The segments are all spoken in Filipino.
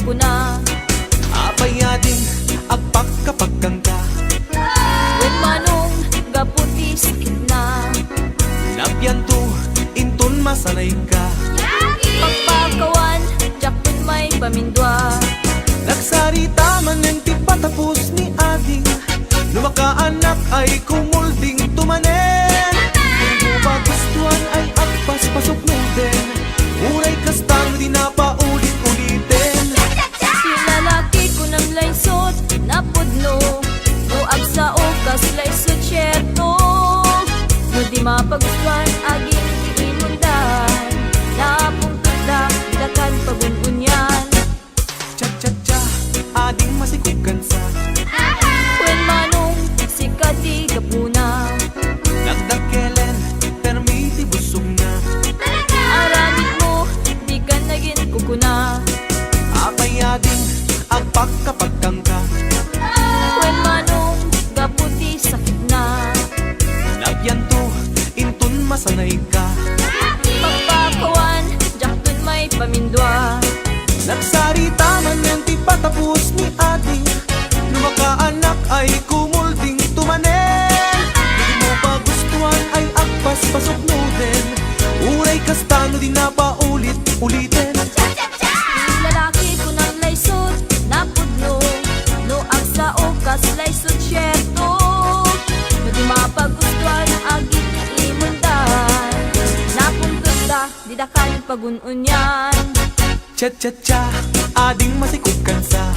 kukuna. Apayading agpakapagkang ka. Wen manong gaputi sakit na. Napyanto inton masanay ka. Pagpakawan jakton may pamindwa. Nagsarita man ng ti patapos ni ading. Lumakaanak ay kumulding tumanen. Kung magustuhan ay agpas pasok mo din. Uray kastang di na paulit-ulitin. Silalaki ko ng laysot napudno. No agsa o kas laysot syerto. No di mapagustuhan aging imundan. Napungkot na dakan pagununyan. Cha-cha-cha, ading masikukan sa. Wen manong sikati kapuna. Nagdakelen, permiti busog na. Aramid mo, di ka naging kukuna. Apayading agpakapagkang ka. Wen manong gaputi sakit na. Nagyanto, inton masanay ka. Pagpakawan, jakton may pamindwa. Nagsarita man ng ti patapos ni ading. Lumakaanak ay kumulding tumanen. Hindi mo pa gustuhan ay agpas pasok mo din. Uray kastano di na paulit-ulitin. Lalaki ko ng laysot napudno. No agsa o kas laysot syerto. No di mapagustuhan aging imundan. Napuntot da, di dakan pagununyan. Cha-cha-cha, ading masikukan sa.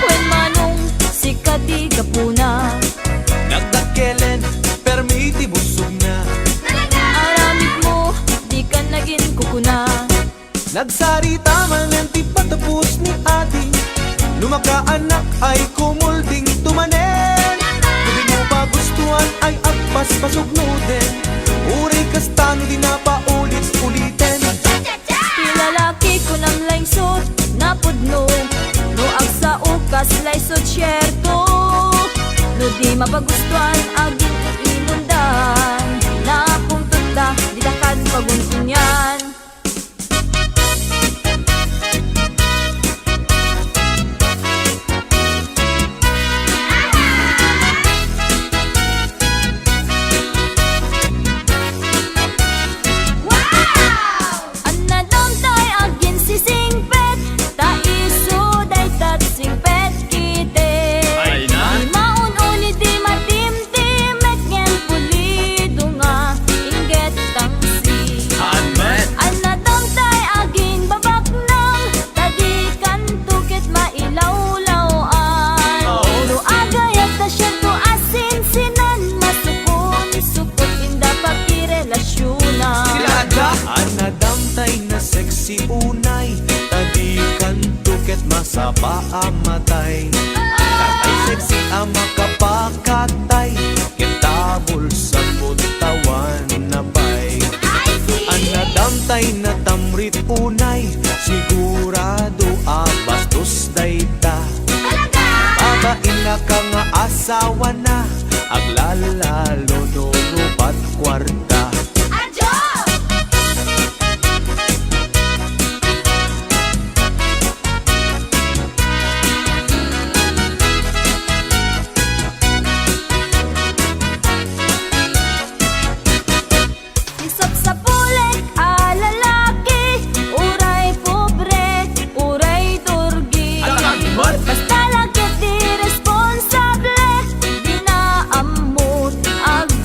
Wen manong sikati kapuna. Nagdakelen, permiti busog na. Aramid mo, di ka naging kukuna. Nagsarita man ng ti patapos ni ading. Lumakaanak ay kumulding tumanen. Hindi mo pa gustuhan ay agpas pasok mo din. Uray kastano di na paulit-ulitin. Lalaki ko ng laysot napudno. No agsa o kas laysot syerto. No di mapagustuhan aging imundan. Napuntot na di dakan pagununyan. Unay, tadikan tuket masapa amatay. Tatay sexy ama kapakatay. Kitabol sa butawan na bay. Anadamtay na tamrit unay. Sigurado abastos dayta. Babain na ka nga asawa na. Aglalalo no rupat kwarta.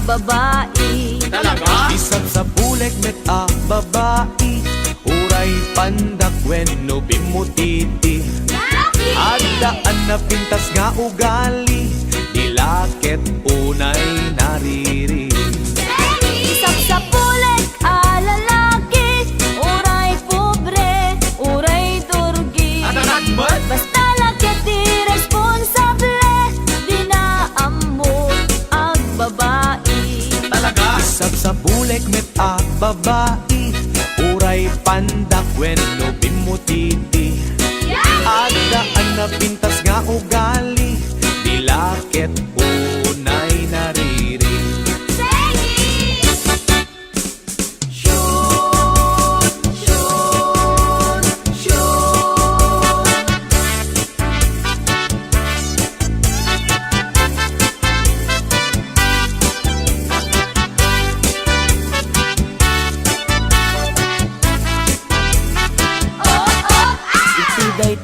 Babae talaga? Isang sa bulek met a babae. Uray pandak when no bimutiti. Adaan na pintas nga ugali. Dilakit unay nariri. Isang sa bulek a lalaki. Uray pobre, uray turgi. Basta lakit di responsable. Di na amot ang babae. Isang sa bulek met a babae. Uray pandak when no bimutiti. Adaan na pintas nga ugali. Dilakit unay nariri. Shoot, shoot, shoot.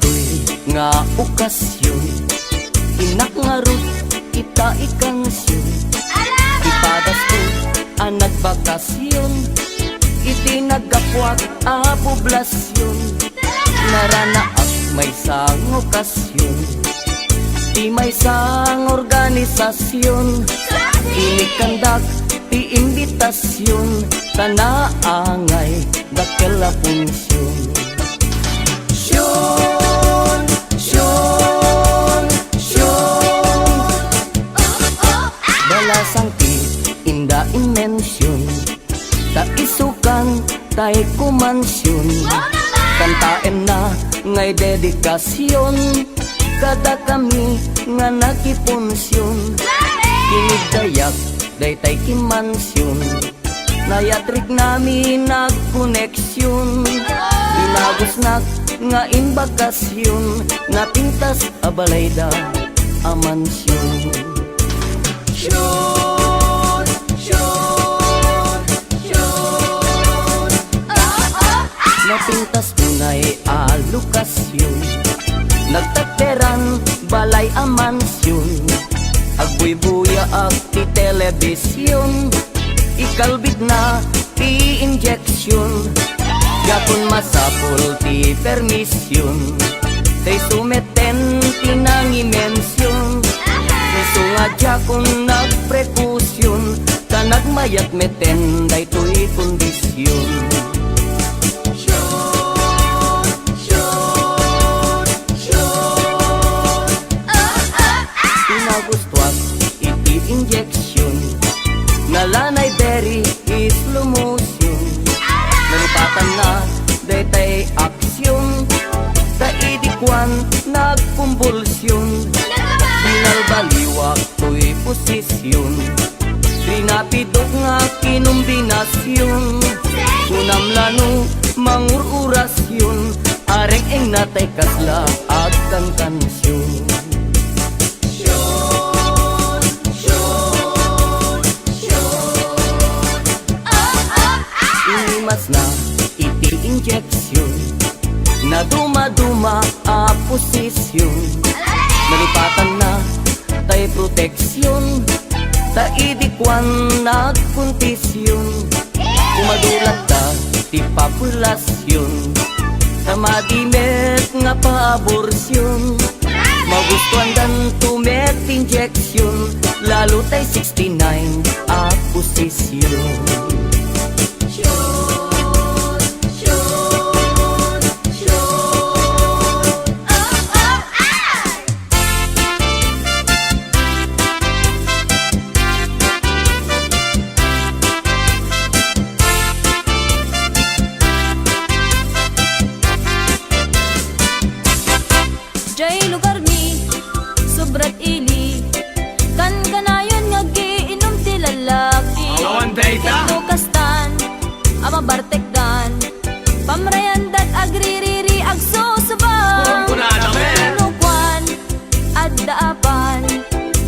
daytoy nga okasyon, inakngarot kita ikansyon, ipadas ko ang nagbakasyon, iti nagkapwat a poblasyon, naranaak may sang okasyon, ti may sang organisasyon, inikandak ti imbitasyon, tanaangay dakela punsyon. Syon, syon, syon, balasang ti inda inmensyon, ta isukan tay kumansyon, kantaen na ngay dedikasyon, kada kami nga nakipunsyon, kinigdayak daytay kimansyon, nayatrik nami nagkoneksyon, inagusnak nga imbakasyon, napintas abalayda a mansyon. Syon, syon, syon, napintas tunay a lokasyon, nagtateran balay a mansyon, agbuy-buya ak ti telebisyon, ikalbit na ti injeksyon, gapon masapol ti permisyon, tay sumeten ti nangimensyon, nisungadya kung nagprekusyon, ka nagmayat meten daytoy kondisyon. Gustuak iti injection, nalanay berry is slow motion, nalipatan na daytay aksyon, sa idikwan nagkumbulsyon, binalbaliwak to'y posisyon, pinapidok nga kinumbinasyon, kunamlano mangururasyon, areng eng natay kasla agkang kansyon. Mas na iti injection, na dumaduma a posisyon, nalipatan na tay proteksyon, ta idikwan nagkontisyon, umadulat ta ti populasyon, ta madimet nga paaborsyon, magustuhan dan tumet injection, lalo tay 69 a posisyon. Jay lugar mi, sobrat ili, kan kanayon nga giinom ti lalaki. Awan dayta. Tukastan, ama bartekdan, pamrayandat agririri agsusubang. Kunkunada men. Tunukwan, addaapan,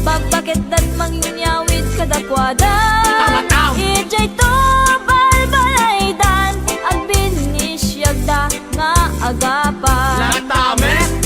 pagpakit dat mangyawid kadakwada. Tamataw. Ijay to balbalaydan, agbinisyagda nga agapan. Lantamen.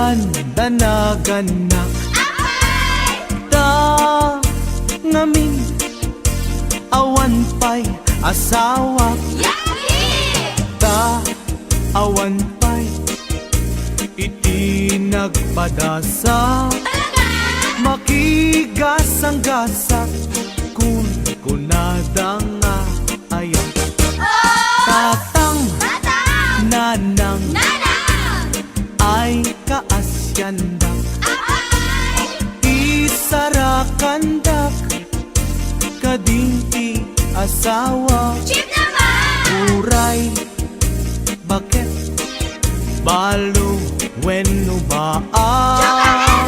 ganda na ganak ta ngamin awan pa'y asawa ta awan pa'y iti nagpadasa makigasang-gasak kun kunada nga ayan tatang nanang ay kaasyandak isarakandak kadinti asawa uray bakit balo wenno baat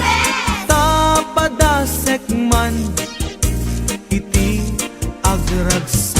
tapadasek man iti agragsak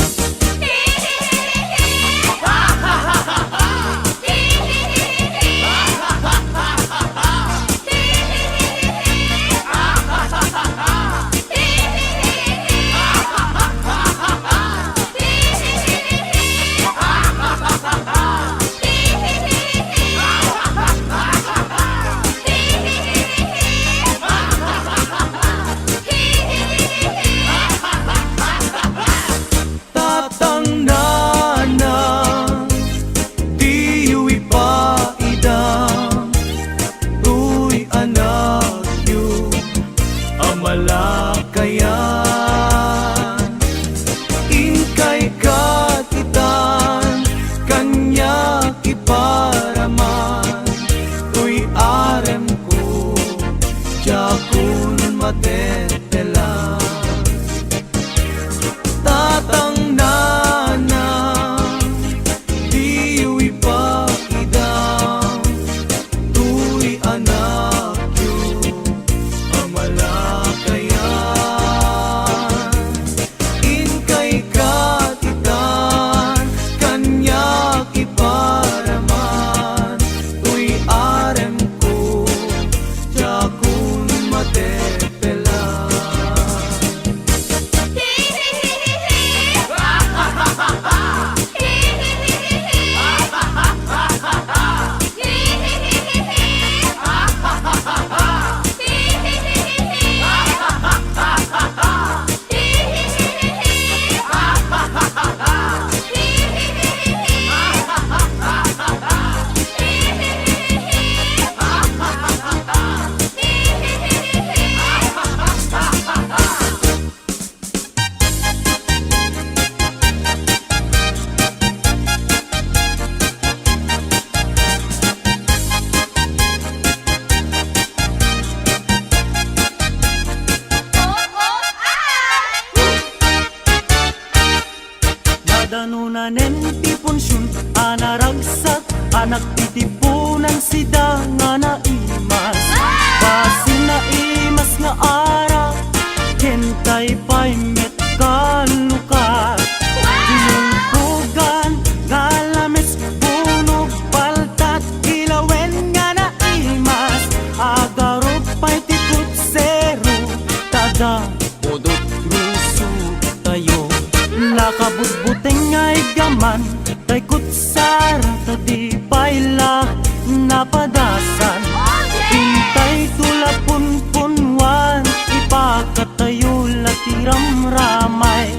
Danunanen tiponsyon anaragsak anak titipunan sida nga naimas basin naimas nga ara kentay pa'y met kalukat dinungkugan galames bunog paltat ilawen nga naimas agarot pa'y tikot zero tada budot ruso tayo nakabutbuteng ay gaman tay kutsara tadi payla napadasan pintay tulapun-punwan ipakatayo latiram ramay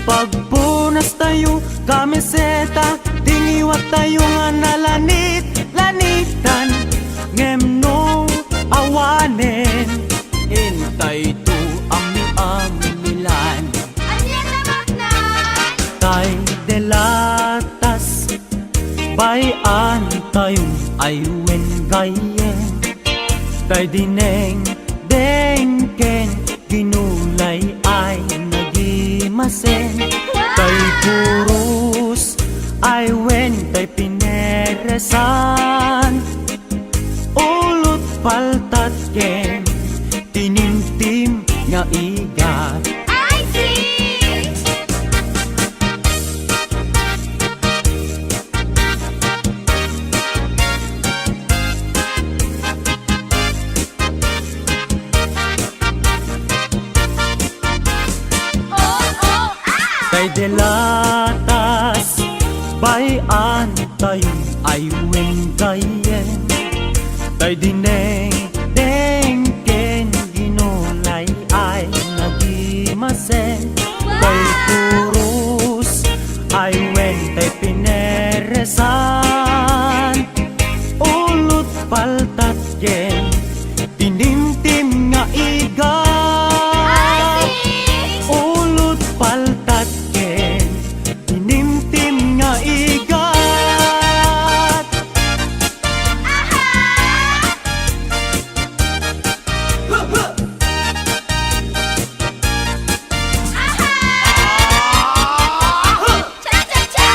pagpunas tayo kamiseta dingiwat tayo nga nalanit-lanitan ngemno awanen hintay to ami-amilan tay delatas bayan tayong aywen gayen tay dineng dengken ginulay ay nagimasen tay kurus aywen tay pineresan ulot paltat ken tinimtim nga igat tay delatas bayan tayong aywen gayen tay Tay dineng deng ken ginulay ay nagimasen. Tay kurus ay wen tay pineresan. Ulut paltat ken tinimtim nga igat. Ulut paltat ken tinimtim nga igat. Cha-cha-cha!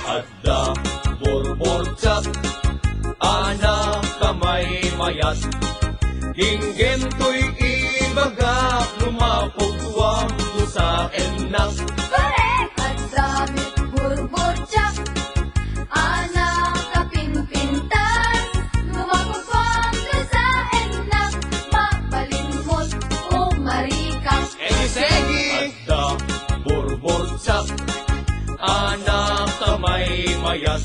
Adda, borbor-chap, anak kamay mayat. Hinggin to'y ibagak, lumapugwang do sa enak. Correct! At damit burbur-chak, anak kapinpintas, lumapagpang ka sa enak, mapalimot o marikas. Egi-segi! Adda, borbor-chap, anak kamay mayat.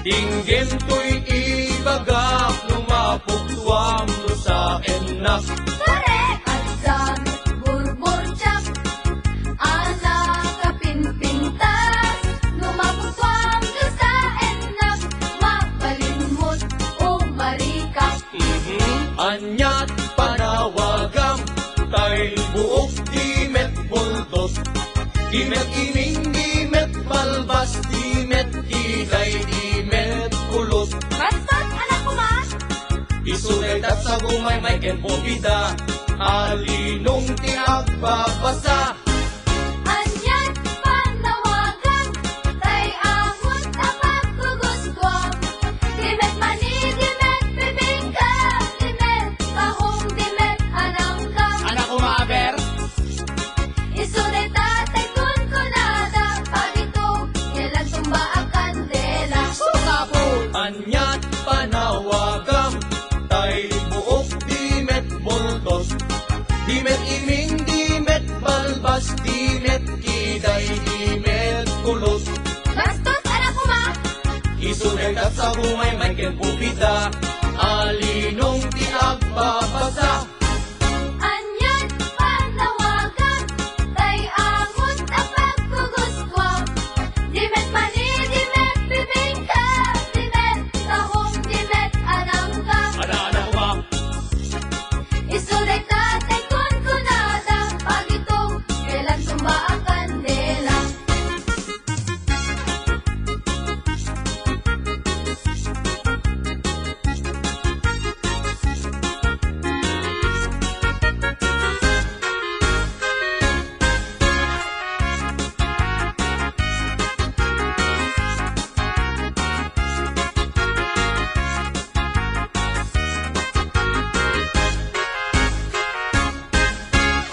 Hinggin to'y ibagak, lumapugwang do sa enak. Correct! At damit burbur-chak, anak kapinpintas, lumapagpang ka sa enak, mapalimot o marikas. Anyat panawagam, tay buok dimet bultos. Dimet iming, dimet balbas, dimet kiday, dimet kulot. Bastos, anak ko ma! Isunay tat sa gumay may ken pobida, alinong tiagbabasa. Anyat panawagan, tay amon tapat kuguskwam. Dimet mani, dimet bibingka, dimet tahong, dimet anangka. Anak ko maaber, Isunay tatay kun kunada, pagito, kailan tumba ang kandela. anyat panawagam, tay buok dimet bultos. Dimet iming, dimet balbas, dimet kiday, dimet kulot. Bastos, anak ko ma! Isunay tat sa gumay may ken pobida, alinong tiagbabasa. Anyat panawagan, tay amon tapat kuguskwam. Dimet mani, dimet bibingka, dimet tahong, dimet anangka. Anak ko ba? Isulay tatay kun kunada, pagito, kailan tumba ang kandela.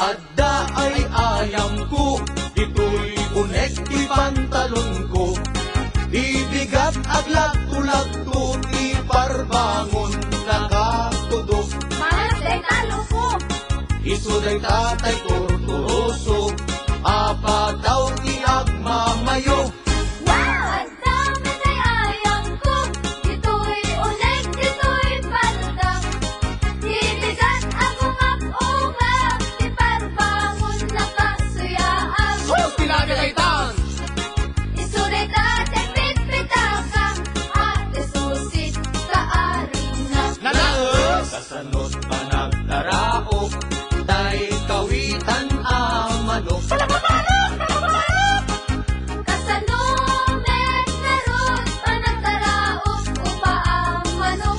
Adda ay ayam ko, ito'y unek di pantalon ko. Ibigat aglat tulag to, di parbangon nakatudok. Malas day talo ko, Isuday tatay torturoso, apa daw tiagmamayo. wow! Ang dami day ayang ko, ito'y uleg, ito'y palda. Ibigat akong ap-ungap, di parbangon nakasuyaan. Sus, tinagagaytan! Isunay tatay pitpitaka, ate susit kaarina. Nanaos! Kasanot pa nagtaraok, tay kawitan ang manok. Kasanumet meron, panagtaraok, upa ang manok.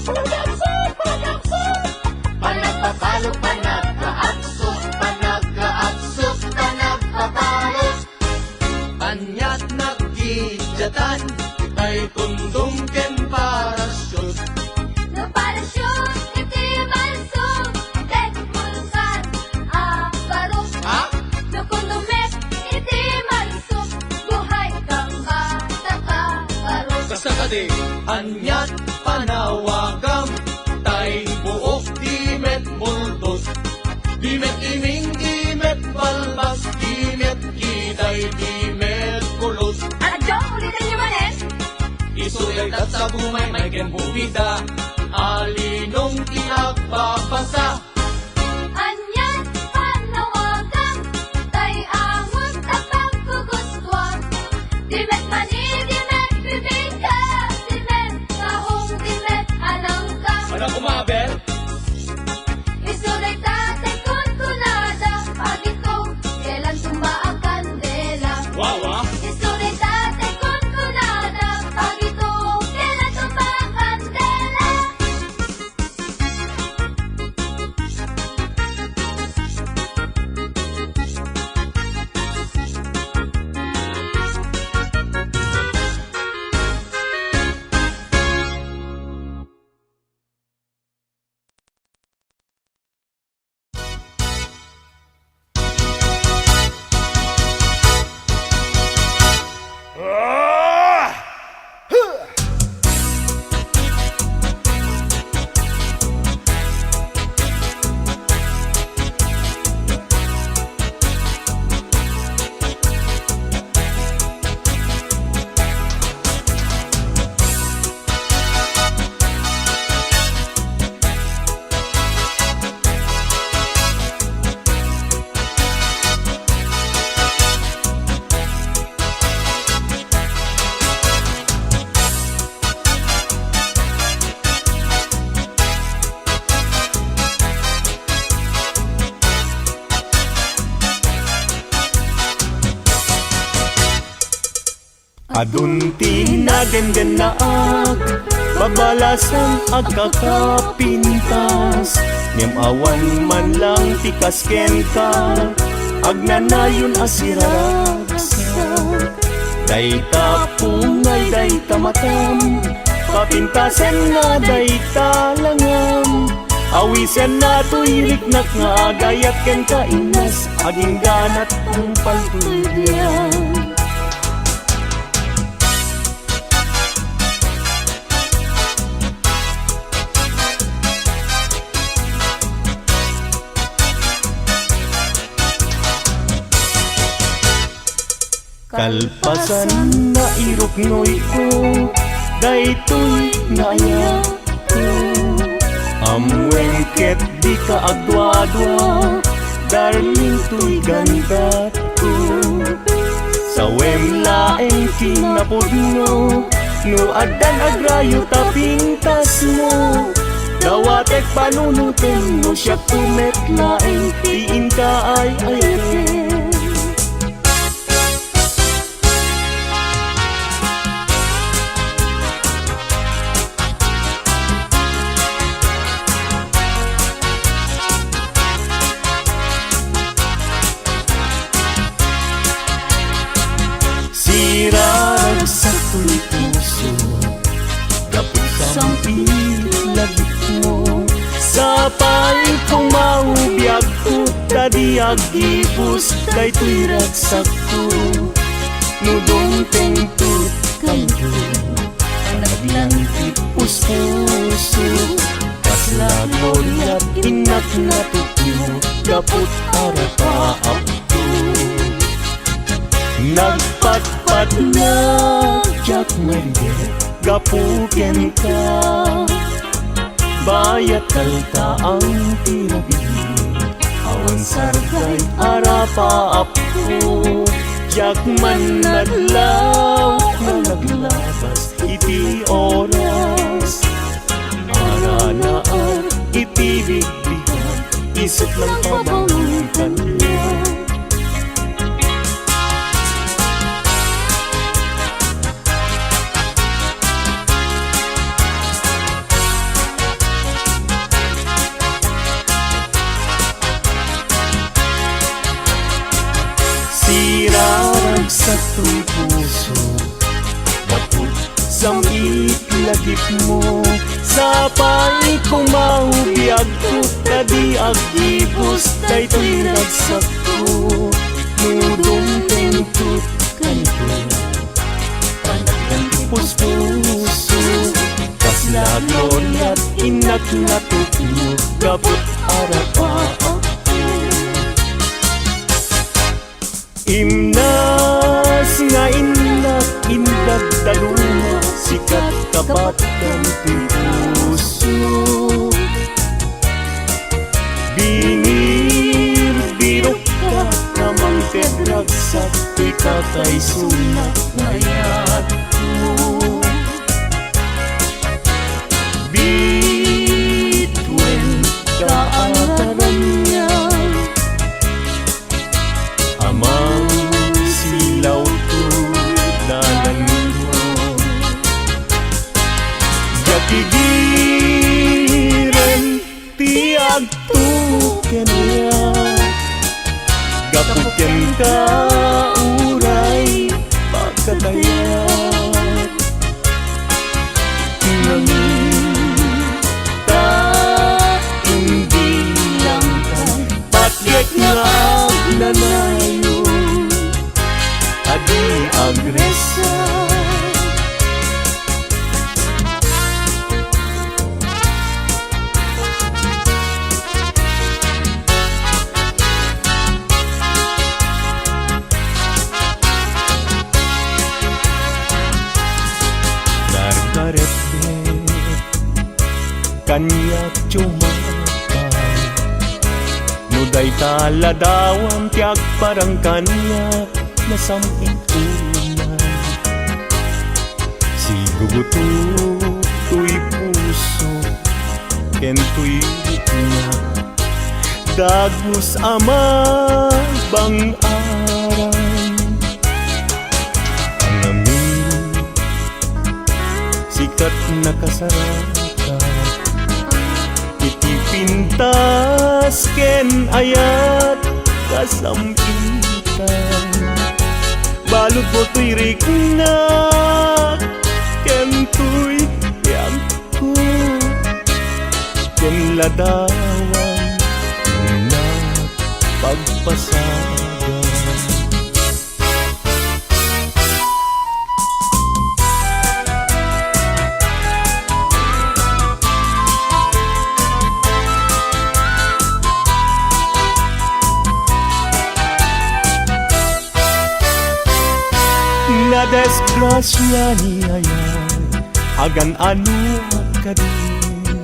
Panagpapalo, panagkaaksok, panagkaaksok, panagpapalo. Anyat nagkidyatan, tay tundong ken parasyon. No parasyon, iti malsog, tet mulkan, barok. Ha? No kuno adi anyat panawagam tay buok dimet multos dimet iming dimet balbas dimet kitay dimet kulos Adyo, ulitin niyo manes. isulaytat sa bumay may kenbubida alinong tinagpapasa Anyan panawagan, tay amon tapang kuguswan. Dimet mani, dimet bibingka, dimet kahong dimet alangka. ano kumabel? Isuray tatay kun kunada, pagito, kailan tumba ang kandela. Wawa Isuray tatay kun kunada, pagito, kailan tumba ang kandela. Adun tinagenggenaak babalasan agkakapintas ngem awan man lang tikasken ka agnanayon asiraragsa dayta pungay dayta matam papintasen nga dayta langam awisen na tuyriknak nga agayat ken kainas aging ganat ang paltulyan kalpasan na iruknoy ko daytoy naya ko amwengket di ka agdwa-dwa darling tuy ganda ko sa wemlaeng kinapudno no adan agrayo tapintas mo dawatek panunutin mo siya kumetlaeng tiin ka ay sirag sa tuy puso dapit sa pilagit mo sa paling kong maubiyag ko tadi agibus daytoy ragsak ko nudong tengtut kayo naglantik puso kasla gloryat inak na tutyo dapot arapaap ko nagpatpat na jak marider gapuken ka bayat kalta ang tinabili awan sargay arapaap ko jak man naglaw naglabas iti oras aranaan iti bigbigan isip lang pabangitan niya sirarag sa tuy puso dapot samit lagip mo sa paling kong maubiyag ko tadi agibus daytoy ragsak ko nudong tentut kanto panaglang puso natutuyo gabot arapa Imnas nga innak indag dalunga sikat kabatan ti puso Bingir birok ka namang tedrag sa tuy kakay sunak ngayat mo Bitwen kaantaran niya Amang silaw dalan mo Gakigiren tiag tuken niya Gapuken ka uray pagkatayat Nangita hindi lang ka Patyek nga agnanayo Adi agresa Kanya cumakan Nuday taladawan tiag parang kanya Nasamping uman Si gugutu tuy puso Ken tuy na Dagus ama bang aran Ang amin Sikat nakasarap Pintas ken ayat kasampitan Balot mo tuy rikna ken tuy yagko Ken ladawan na pagpasagan Na desgrasya niya yan Agan ano ka din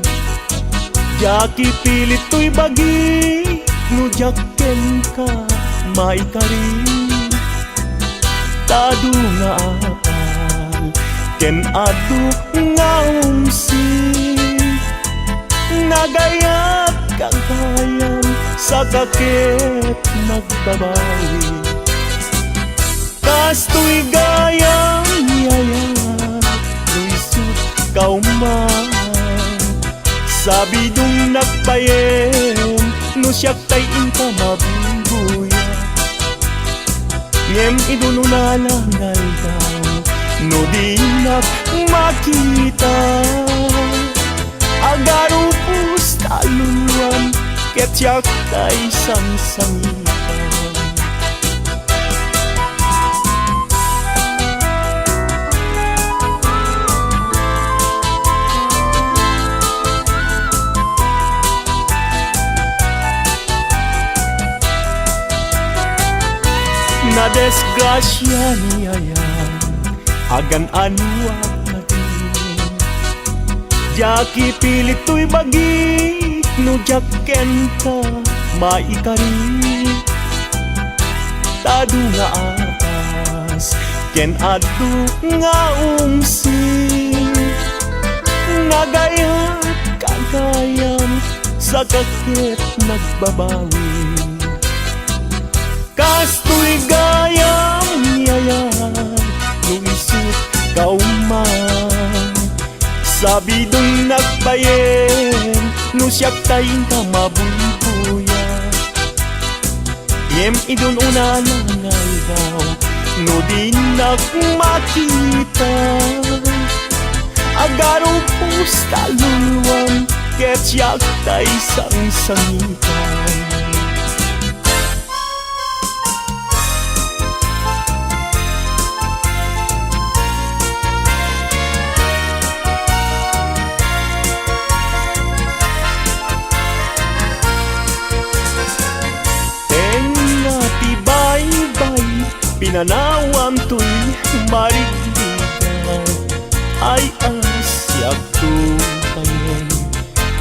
Jaki pilit to'y bagi Nujakken ka maikarin Tado nga apal Ken adu nga umsi Nagayat kagayan Sa kakit nagbabawi Kasto'y gayang yayat Luisut kauman Sabi dong nagpayen No siyak tay inka mabubuya Ngem idununalanggal daw No di makita Agarupus taluluan Ket siyak tay sangsangitan Na desgrasya niya yan Agan ano ka din Jaki pilit to'y bagi No jakken ka maikari Tado nga apas Ken adu nga umsi Nagayat kagayan Sa kakit nagbabawi Kasto'y gayang yayat Luisut kauman Sabi dong nagbayen No siyak tayin ka mabubuya Ngem idun unalangal daw No di makita Agaro pus taluluan Ket siyak tay sangsangitan pinanawam to'y marigligan ay asyak tupayen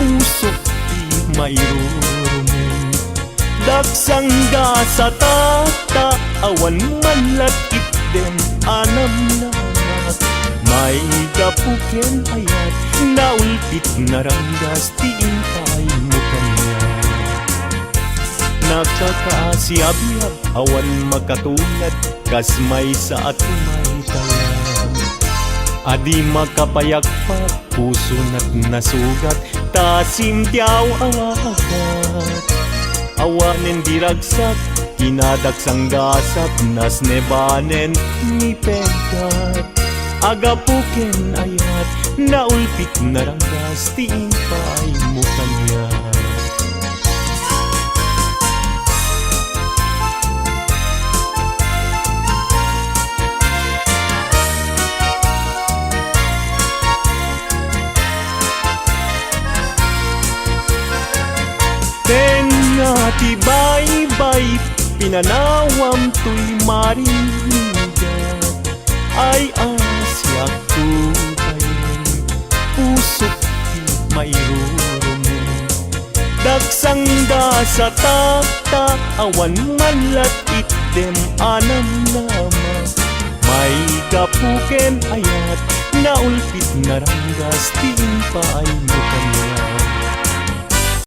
usok di mayrorumen daksang ga sa tata awan manlat itden anam namat may gapuken ayat naulpit naranggas tiintay mo kanya nakakaasiab-yab awan makatulad kas may sa at may tayan adi makapayagpat puso na't nasugat tasimtiaw awagat awanen diragsak kinadaksang gasap nas nebanen ni pegat agapuken ayat naulpit naranggas tiintay mo kanya tibay-bay pinanawam to'y marigligan ay asyak tupayen pusok di mayrorumen daksang da sa tata awan manlat itdem anam nama may gapuken ayat naulpit naranggas timpay